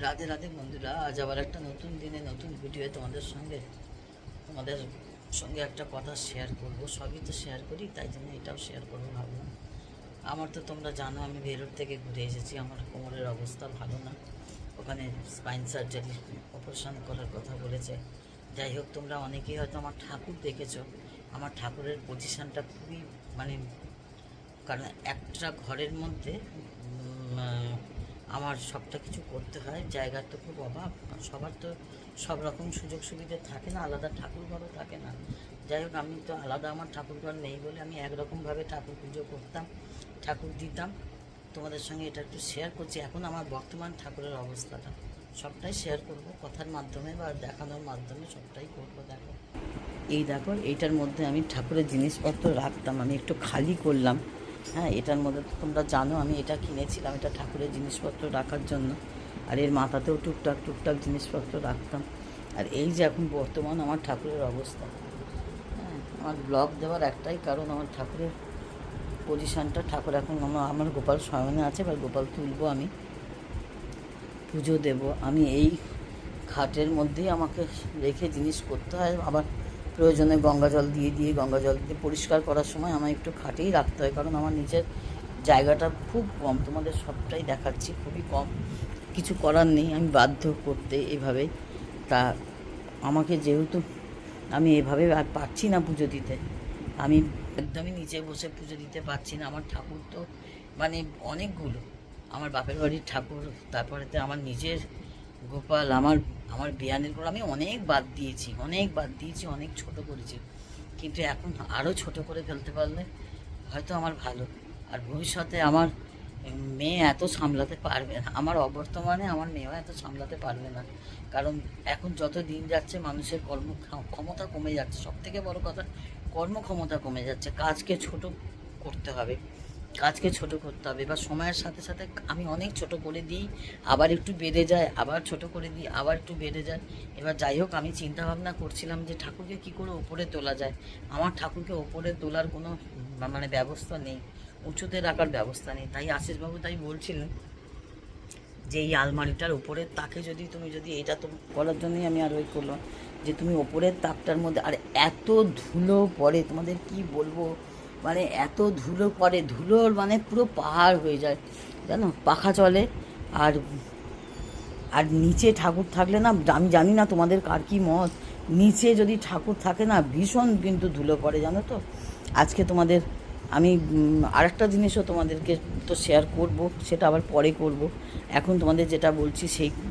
রাধে রাধে বন্ধুরা, আজ আবার একটা নতুন দিনে নতুন ভিডিও তোমাদের সঙ্গে একটা কথা শেয়ার করব। সবই তো শেয়ার করি, তাই জন্য এটাও শেয়ার করবো ভাবলাম। আমার তো তোমরা জানো আমি বেরোর থেকে ঘুরে এসেছি। আমার কোমরের অবস্থা ভালো না, ওখানে স্পাইন সার্জারি অপারেশন করার কথা বলেছে। যাই হোক, তোমরা অনেকেই হয়তো আমার ঠাকুর দেখেছো। আমার ঠাকুরের পজিশানটা খুবই মানে, কারণ একটা ঘরের মধ্যে আমার সবটা কিছু করতে হয়, জায়গার তো খুব অভাব। সবার তো সব রকম সুযোগ সুবিধা থাকে না, আলাদা ঠাকুর ঘরও থাকে না। যাই হোক, আমি তো আলাদা আমার ঠাকুর ঘর নেই বলে আমি একরকমভাবে ঠাকুর পুজো করতাম, ঠাকুর দিতাম। তোমাদের সঙ্গে এটা একটু শেয়ার করছি। এখন আমার বর্তমান ঠাকুরের অবস্থাটা সবটাই শেয়ার করব, কথার মাধ্যমে বা দেখানোর মাধ্যমে সবটাই করব। দেখো, এই দেখো, এইটার মধ্যে আমি ঠাকুরের জিনিসপত্র রাখতাম, আমি একটু খালি করলাম। হ্যাঁ, এটার মধ্যে তোমরা জানো আমি এটা কিনেছিলাম, এটা ঠাকুরের জিনিসপত্র রাখার জন্য। আর এর মাথাতেও টুকটাক জিনিসপত্র রাখতাম। আর এই যে এখন বর্তমান আমার ঠাকুরের অবস্থা, হ্যাঁ, আমার ব্লগ দেওয়ার একটাই কারণ, আমার ঠাকুরের পজিশানটা। ঠাকুর এখন আমার গোপাল শয়নে আছে, এবার গোপাল তুলবো, আমি পুজো দেব। আমি এই খাটের মধ্যেই আমাকে রেখে জিনিস করতে হয়। আবার প্রয়োজনে গঙ্গা জল দিয়ে পরিষ্কার করার সময় আমার একটু খাটেই রাখতে হয়, কারণ আমার নিচের জায়গাটা খুব কম। তোমাদের সবটাই দেখাচ্ছি, খুবই কম। কিছু করার নেই, আমি বাধ্য করতে এভাবেই। তা আমাকে যেহেতু আমি এভাবে আর পারছি না পুজো দিতে, আমি একদমই নিচে বসে পুজো দিতে পারছি না। আমার ঠাকুর তো মানে অনেকগুলো, আমার বাপের বাড়ির ঠাকুর, তারপরেতে আমার নিজের গোপাল, আমার আমার বিয়ানের করে আমি অনেক বাদ দিয়েছি, অনেক ছোট করেছি। কিন্তু এখন আরও ছোট করে ফেলতে পারলে হয়তো আমার ভালো। আর ভবিষ্যতে আমার মেয়ে এত সামলাতে পারবে না, আমার অবর্তমানে আমার মেয়েও এত সামলাতে পারবে না। কারণ এখন যত দিন যাচ্ছে মানুষের ক্ষমতা কমে যাচ্ছে। সবথেকে বড় কথা, কর্মক্ষমতা কমে যাচ্ছে। কাজকে ছোট করতে হবে, বা সময়ের সাথে সাথে আমি অনেক ছোট করে দিই, আবার একটু বেড়ে যায়, আবার ছোট করে দিই, আবার একটু বেড়ে যায়। এবার যাই হোক, আমি চিন্তা ভাবনা করছিলাম যে ঠাকুরকে কী করে ওপরে তোলা যায়। আমার ঠাকুরকে ওপরে তোলার কোনো মানে ব্যবস্থা নেই, উঁচুতে রাখার ব্যবস্থা নেই। তাই আশিসবাবু তাই বলছিলেন যে এই আলমারিটার উপরের তাকে যদি এটা তো করার জন্যই আমি আর ওই করলাম যে তুমি ওপরের তাকটার মধ্যে। আর এত ধুলো পড়ে, তোমাদের কি বলবো, মানে এত ধুলো পড়ে, ধুলোর মানে পুরো পাহাড় হয়ে যায় জানো, পাখা চলে। আর আর নিচে ঠাকুর থাকলে না, আমি জানি না তোমাদের কার কী মত, নিচে যদি ঠাকুর থাকে না ভীষণ কিন্তু ধুলো পড়ে জানো তো। আজকে তোমাদের আমি আরেকটা জিনিসও তোমাদেরকে তো শেয়ার করব, সেটা আবার পরে করব। এখন তোমাদের যেটা বলছি সেই